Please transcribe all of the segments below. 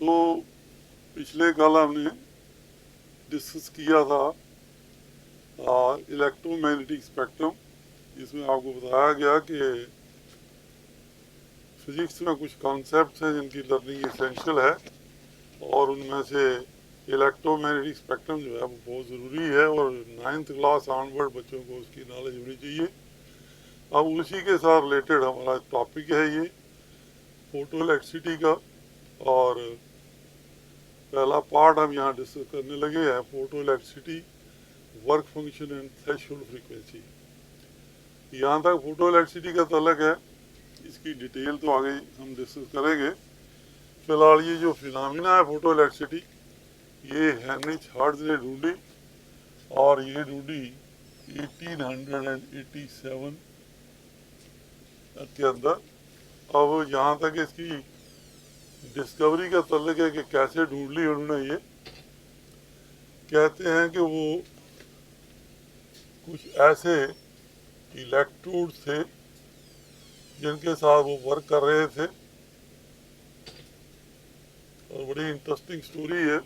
तो पिछले कल हमने डिस्कस किया था इलेक्ट्रोमैग्नेटिक स्पेक्ट्रम, जिसमें आपको बताया गया कि फिजिक्स में कुछ कॉन्सेप्ट्स हैं जिनकी लर्निंग एसेंशियल है और उनमें से इलेक्ट्रोमैग्नेटिक स्पेक्ट्रम जो है वो बहुत ज़रूरी है और 9th क्लास ऑनवर्ड बच्चों को उसकी नॉलेज होनी चाहिए। अब उसी के साथ रिलेटेड हमारा टॉपिक है ये फोटो इलेक्ट्रिसिटी का, और पहला पार्ट हम यहाँ डिस्कस करने लगे हैं photo electricity, work function and threshold frequency. यहाँ तक फोटो इलेक्ट्रिसिटी का तल्लक है, इसकी डिटेल तो आगे हम डिस्कस करेंगे। फिलहाल ये जो फिनोमिना है फोटो इलेक्ट्रिसिटी, ये हेनरिच हर्ट्ज ने ढूंढी और ये ढूंढी 1887 के अंदर। अब जहाँ तक इसकी डिस्कवरी का तल्लक है कि कैसे ढूंढ ली उन्होंने, ये कहते हैं कि वो कुछ ऐसे इलेक्ट्रोड्स थे जिनके साथ वो वर्क कर रहे थे, और बड़ी इंटरेस्टिंग स्टोरी है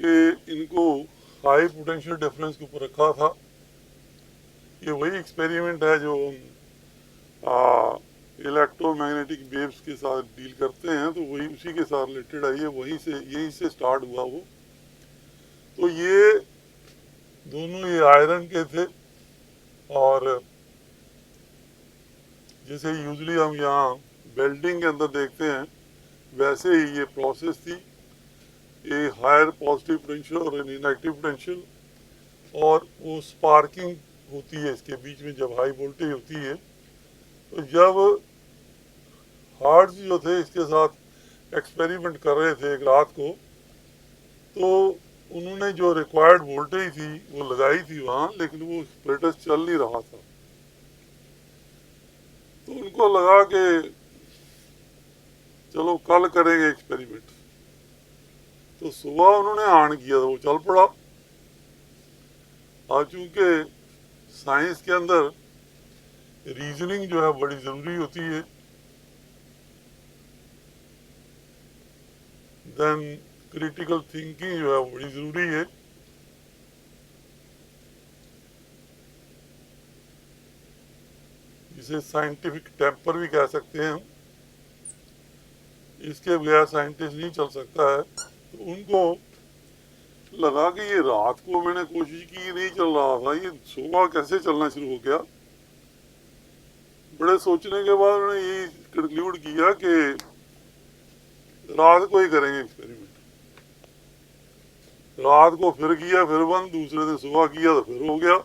कि इनको हाई पोटेंशियल डिफरेंस के ऊपर रखा था। ये वही एक्सपेरिमेंट है जो इलेक्ट्रोमैग्नेटिक वेव्स के साथ डील करते हैं, तो वही उसी के साथ रिलेटेड है, ये वहीं से यहीं से स्टार्ट हुआ वो। तो ये दोनों ये आयरन के थे, और जैसे यूजली हम यहाँ वेल्डिंग के अंदर देखते हैं वैसे ही ये प्रोसेस थी, ये हायर पॉजिटिव पोटेंशियल और नेगेटिव पोटेंशियल, और वो स्पार्किंग होती है इसके बीच में जब हाई वोल्टेज होती है। तो जब हार्ट्स जो थे इसके साथ एक्सपेरिमेंट कर रहे थे एक रात को, तो उन्होंने जो रिक्वायर्ड वोल्टेज थी वो लगाई थी वहाँ, लेकिन वो स्प्लिटर्स चल नहीं रहा था। तो उनको लगा कि चलो कल करेंगे एक्सपेरिमेंट। तो सुबह उन्होंने ऑन किया, तो वो चल पड़ा। और चूंकि साइंस के अंदर रीजनिंग जो है बड़ी ज़रूरी होती है, देन क्रिटिकल थिंकिंग जो है वो बड़ी ज़रूरी है। इसे साइंटिफिक टेम्पर भी कह सकते हैं हम, इसके बगैर साइंटिस्ट नहीं चल सकता है। तो उनको लगा कि ये रात को मैंने कोशिश की नहीं चल रहा था, ये सुबह कैसे चलना शुरू हो गया। बड़े सोचने के बाद उन्होंने ये कंक्लूड किया कि रात को ही करेंगे एक्सपेरिमेंट। रात को फिर किया, फिर बंद, दूसरे दिन सुबह किया तो फिर हो गया।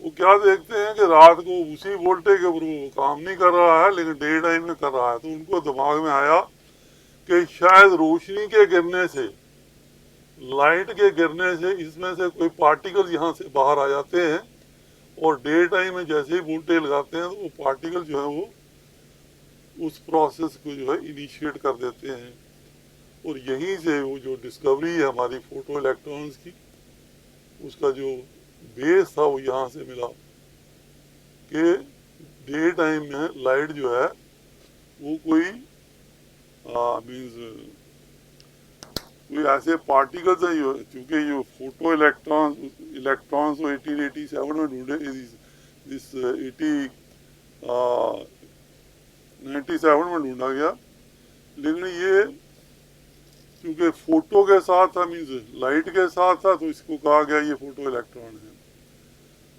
वो क्या देखते हैं कि रात को उसी वोल्टेज के ऊपर वो काम नहीं कर रहा है, लेकिन डे टाइम में कर रहा है। तो उनको दिमाग में आया कि शायद रोशनी के गिरने से, लाइट के गिरने से इसमें से कोई पार्टिकल यहाँ से बाहर आ जाते हैं, और डे टाइम में जैसे ही वोल्टेज लगाते हैं तो वो पार्टिकल जो है वो उस प्रोसेस को जो है इनिशिएट कर देते हैं। और यहीं से वो जो डिस्कवरी है हमारी फोटो इलेक्ट्रॉन्स की, उसका जो बेस था वो यहाँ से मिला कि डे टाइम में लाइट जो है वो कोई मीन्स कोई ऐसे पार्टिकल्स हैं जो, चूँकि जो फोटो इलेक्ट्रॉन्स तो 1887 में ढूंढे, दिस 97 में ढूंढा गया, लेकिन ये क्योंकि फोटो के साथ था, मीन्स लाइट के साथ था, तो इसको कहा गया ये फोटो इलेक्ट्रॉन है।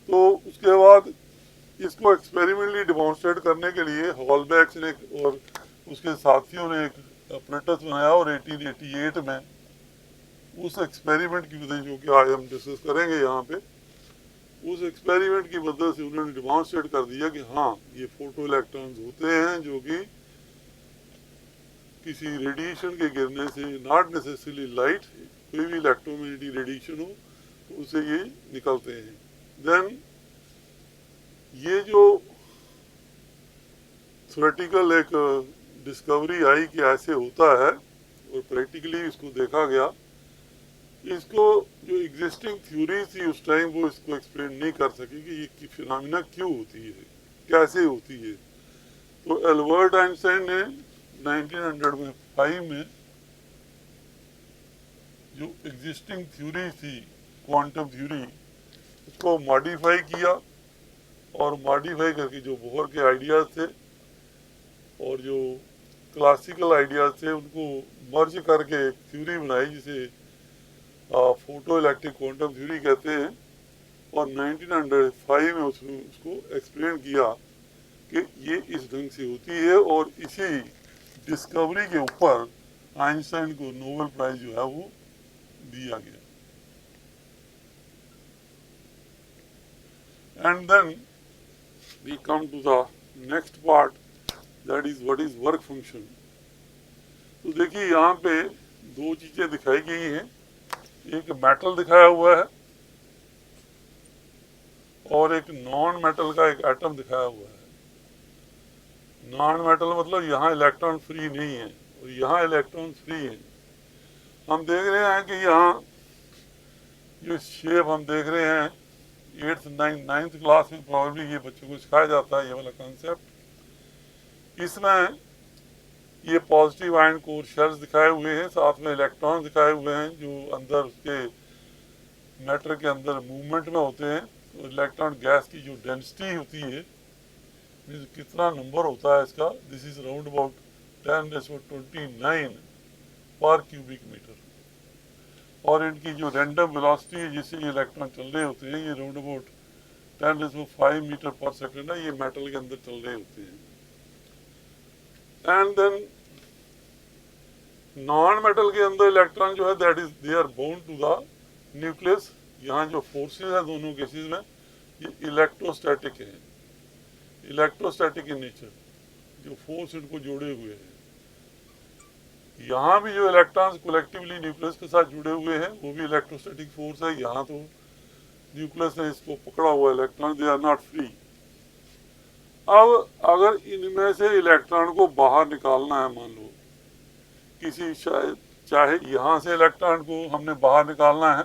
तो उसके बाद इसको एक्सपेरिमेंटली डिमॉन्स्ट्रेट करने के लिए हॉलबैक्स ने और उसके साथियों ने एक अपरेटस बनाया, और 1888 में उस एक्सपेरिमेंट की वजह, जो कि आज हम डिस्कस करेंगे यहाँ पे, उस एक्सपेरिमेंट की मदद से उन्होंने डिमॉन्स्ट्रेट कर दिया कि हाँ ये फोटो इलेक्ट्रॉन्स होते हैं जो कि किसी रेडिएशन के गिरने से, नॉट नेसेसरली लाइट, कोई भी इलेक्ट्रोमैग्नेटिक रेडिएशन हो तो उसे ये निकलते हैं। देन ये जो थ्योरेटिकल एक डिस्कवरी आई कि ऐसे होता है, और प्रैक्टिकली इसको देखा गया, इसको जो एग्जिस्टिंग थ्योरी थी उस टाइम वो इसको एक्सप्लेन नहीं कर सकी कि ये फिनोमिना क्यों होती है, कैसे होती है। तो एल्बर्ट आइंस्टाइन ने 1905 में जो एग्जिस्टिंग थ्योरी थी क्वांटम थ्योरी, उसको मॉडिफाई किया और मॉडिफाई करके जो बोहर के आइडियाज़ थे और जो क्लासिकल आइडियाज़ थे उनको मर्ज करके एक थ्योरी बनाई जिसे फोटो इलेक्ट्रिक क्वांटम थ्योरी कहते हैं। और 1905 में उसको एक्सप्लेन किया कि ये इस ढंग से होती है और इसी डिस्कवरी के ऊपर आइंस्टाइन को नोबेल प्राइज जो है वो दिया गया। And then we come to the next part, that is what is work function. तो देखिए यहाँ पे दो चीजें दिखाई गई हैं, एक मेटल दिखाया हुआ है और एक नॉन मेटल का एक एटम दिखाया हुआ है। नॉन मेटल मतलब यहाँ इलेक्ट्रॉन फ्री नहीं है और यहाँ इलेक्ट्रॉन फ्री है। हम देख रहे हैं कि यहाँ जो शेप हम देख रहे हैं 8th 9th क्लास में प्रॉब्लली ये बच्चों को सिखाया जाता है, ये वाला कॉन्सेप्ट। इसमें ये पॉजिटिव आयन कोर शेल्स दिखाए हुए हैं, साथ में इलेक्ट्रॉन दिखाए हुए हैं जो अंदर उसके मैटर के अंदर मूवमेंट में होते हैं। तो इलेक्ट्रॉन गैस की जो डेंसिटी होती है, मीन्स कितना नंबर होता है इसका, दिस इज राउंड अबाउट 10⁻29 पर क्यूबिक मीटर। और इनकी जो रैंडम वेलोसिटी है जिससे ये इलेक्ट्रॉन चल रहे होते हैं, ये राउंड अबाउट 10⁵ मीटर पर सेकेंड है, ये मेटल के अंदर चल रहे होते हैं। एंड देन नॉन मेटल के अंदर इलेक्ट्रॉन जो है that is they are bound to the nucleus. यहाँ जो फोर्सेस है दोनों केसेस में ये इलेक्ट्रोस्टैटिक है, इलेक्ट्रोस्टैटिक इन नेचर, जो फोर्स इनको जोड़े हुए हैं। यहाँ भी जो इलेक्ट्रॉन्स कलेक्टिवली न्यूक्लियस के साथ जुड़े हुए हैं वो भी इलेक्ट्रोस्टैटिक फोर्स है। यहाँ तो न्यूक्लियस ने इसको पकड़ा हुआ electron, they are not free. अब अगर इनमें से इलेक्ट्रॉन को बाहर निकालना है, मान लो किसी चाहे यहाँ से इलेक्ट्रॉन को हमने बाहर निकालना है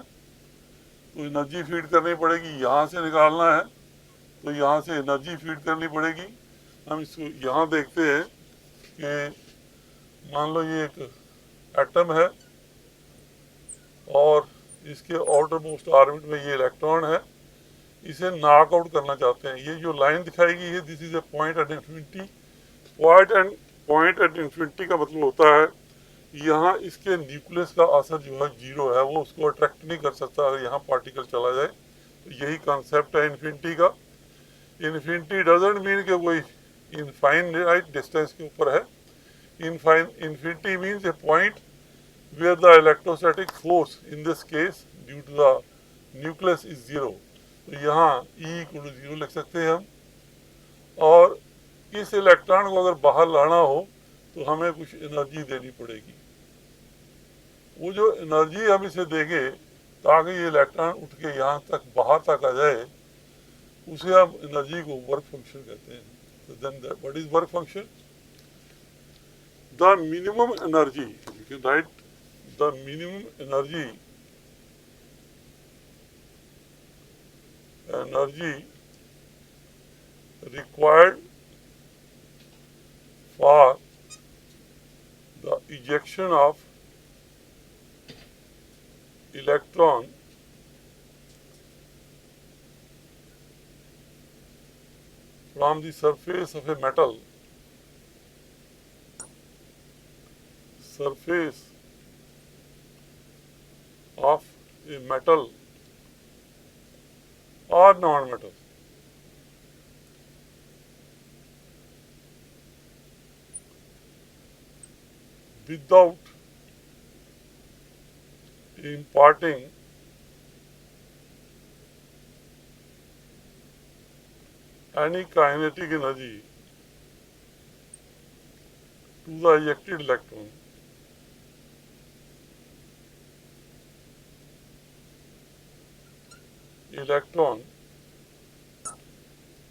तो एनर्जी फीड करनी पड़ेगी, यहाँ से निकालना है तो यहाँ से एनर्जी फीड करनी पड़ेगी। हम इसको यहाँ देखते हैं कि मान लो ये एक एटम है और इसके आउटर मोस्ट ऑर्बिट में ये इलेक्ट्रॉन है, इसे नॉक आउट करना चाहते हैं। ये जो लाइन दिखाई गई है this is a point at infinity. Point at infinity का मतलब होता है यहाँ इसके न्यूक्लियस का असर जो है जीरो है, वो उसको अट्रैक्ट नहीं कर सकता अगर यहाँ पार्टिकल चला जाए। तो यही कॉन्सेप्ट है इन्फिनिटी का। इन्फिनिटी डजंट मीन कि कोई इनफाइनाइट डिस्टेंस के ऊपर है। Infinity means a point where the electrostatic force in this case due to the nucleus is zero. तो यहाँ E = 0 लिख सकते हैं हम। और इस इलेक्ट्रॉन को अगर बाहर लाना हो तो हमें कुछ एनर्जी देनी पड़ेगी। वो जो एनर्जी हम इसे देंगे ताकि ये इलेक्ट्रॉन उठ के यहाँ तक बाहर तक आ जाए, उसे हम एनर्जी को वर्क फंक्शन कहते हैं। तो then what is work function? The minimum energy, you can write the minimum energy required for the ejection of electron from the surface of a metal, or non-metal. Without imparting any kinetic energy to the ejected electron. Electron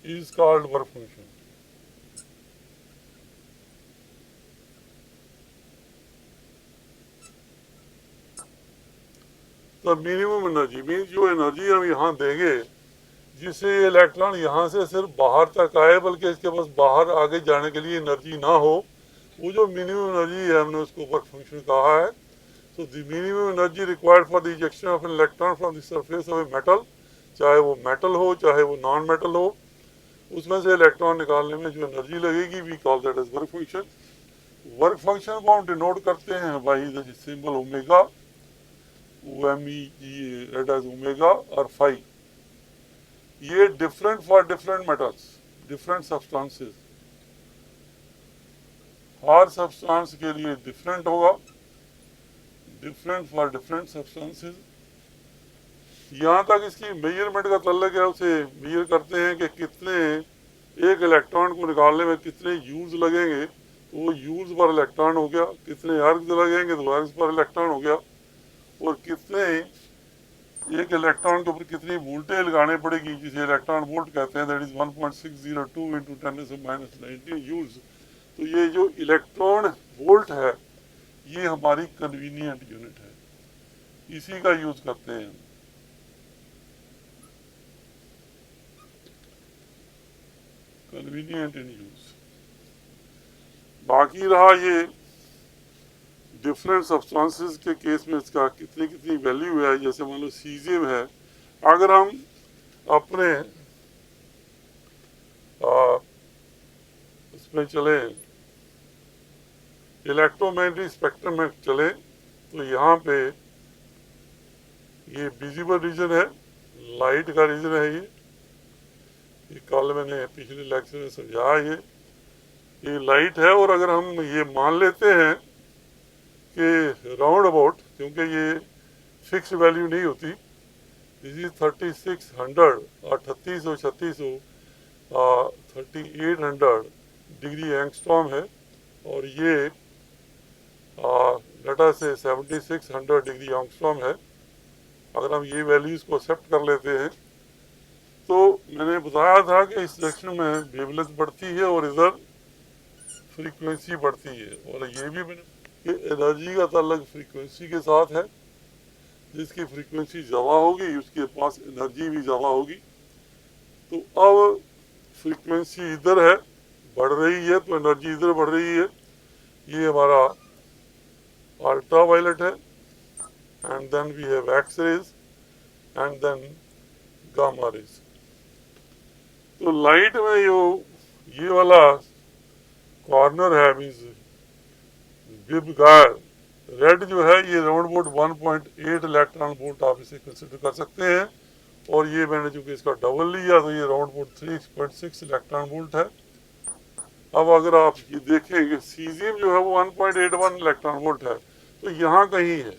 is called work function. तो minimum energy means जो energy हम यहाँ देंगे जिससे ये electron यहाँ से सिर्फ बाहर तक आए, बल्कि इसके पास बाहर आगे जाने के लिए एनर्जी ना हो, वो जो मिनिमम एनर्जी है हमने उसको वर्क फंक्शन कहा है। So the minimum energy required for the ejection of an electron from the surface of a metal, चाहे वो मेटल हो चाहे वो नॉन मेटल हो, उसमें से इलेक्ट्रॉन निकालने में जो एनर्जी लगेगी we call that as work function. Work function को हम डिनोट करते हैं by the symbol omega, OMEGA as omega और फाई। ये different for different metals, different substances, हर सब्सटेंस के लिए डिफरेंट होगा, डिफरेंट फॉर डिफरेंट सब्सटेंसेस। यहाँ तक इसकी मेजरमेंट का तल्लक है, उसे मेजर करते हैं कि कितने एक इलेक्ट्रॉन को निकालने में कितने यूल्स लगेंगे, तो वो यूल्स पर इलेक्ट्रॉन हो गया, कितने अर्ग्स लगेंगे तो अर्ग्स पर इलेक्ट्रॉन हो गया, और कितने एक इलेक्ट्रॉन के ऊपर कितनी वोल्टेज लगाने पड़ेगी जिसे इलेक्ट्रॉन वोल्ट कहते हैं, दैट इज 1.602 इंटू 10⁻⁻⁹ यूल्स। तो ये जो इलेक्ट्रॉन वोल्ट है ये हमारी कन्वीनियंट यूनिट है, इसी का यूज करते हैं। Convenient in use. बाकी रहा ये डिफरेंट सब्सटेंसेस के केस में इसका कितनी कितनी वैल्यू है। जैसे मान लो सीजियम है, अगर हम अपने इसमें चले इलेक्ट्रोमैग्नेटिक स्पेक्ट्रम में चले, तो यहाँ पे ये विजिबल रीजन है, लाइट का रीजन है, ये कल मैंने पिछले लेक्चर में समझाया, ये लाइट है। और अगर हम ये मान लेते हैं कि राउंड अबाउट, क्योंकि ये फिक्स वैल्यू नहीं होती, दिस इज 3600 और 3600 3800 डिग्री एंगस्ट्रॉम है, और ये डाटा से 7600 डिग्री एंगस्ट्रॉम है। अगर हम ये वैल्यूज को एक्सेप्ट कर लेते हैं तो मैंने बताया था कि इस सेक्शन में वेवलेंथ बढ़ती है और इधर फ्रीक्वेंसी बढ़ती है, और ये भी मैंने एनर्जी का ताल्लुक फ्रीक्वेंसी के साथ है, जिसकी फ्रीक्वेंसी ज़्यादा होगी उसके पास एनर्जी भी ज़्यादा होगी। तो अब फ्रीक्वेंसी इधर है, बढ़ रही है, तो एनर्जी इधर बढ़ रही है। ये हमारा अल्ट्रा वायलेट है, and then we have x rays and then gamma rays. तो लाइट में ये वाला कॉर्नर है, मीन्स विब गायर रेड जो है, ये राउंड अबाउट 1.8 इलेक्ट्रॉन वोल्ट आप इसे कंसिडर कर सकते हैं, और ये मैंने चूंकि इसका डबल लिया तो ये राउंड अबाउट 3.6 इलेक्ट्रॉन वोल्ट है। अब अगर आप ये देखें कि सीजियम जो है वो 1.81 इलेक्ट्रॉन वोल्ट है, तो यहाँ कहीं है,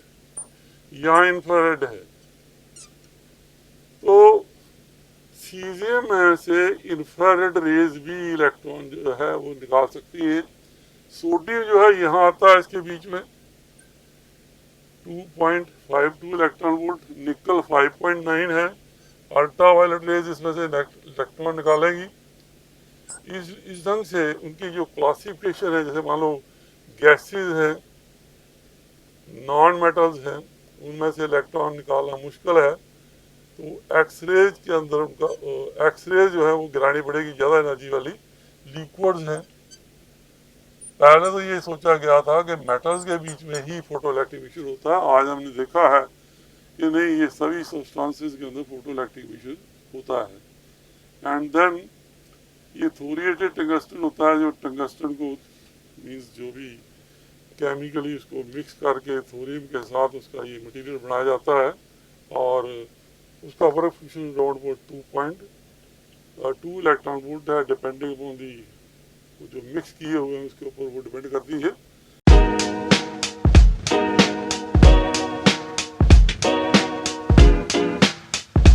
यहाँ इंफ्रारेड है। तो सीजियम में से इंफ्रारेड रेज भी इलेक्ट्रॉन जो है वो निकाल सकती है। सोडियम जो है यहाँ आता है इसके बीच में 2.52 इलेक्ट्रॉन वोल्ट, निकल 5.9 है, अल्ट्रा वायलेट रेज इसमें से इलेक्ट्रॉन निकालेगी। इस ढंग से उनकी जो क्लासिफिकेशन है, जैसे मान लो गैसेज हैं, नॉन मेटल्स हैं, उनमें से इलेक्ट्रॉन निकालना मुश्किल है, तो एक्सरेज के अंदर उनका एक्सरेज जो है वो गिरानी पड़ेगी, ज़्यादा एनर्जी वाली। लिक्विड्स हैं, पहले तो ये सोचा गया था कि मेटल्स के बीच में ही फोटो इलेक्ट्रिक इमिशन होता है, आज हमने देखा है कि नहीं, ये सभी सब्सटेंसेस के अंदर फोटो इलेक्ट्रिक इमिशन होता है। एंड देन ये थोरिएटेड टंगस्टन होता है, जो टंगस्टन को मीन्स जो भी केमिकली उसको मिक्स करके थोरियम के साथ उसका ये मटेरियल बनाया जाता है, और उसका work function round about 2.2 electron volt है, डिपेंडिंग अपॉन दी जो मिक्स किए हुए हैं उसके ऊपर वो डिपेंड करती है।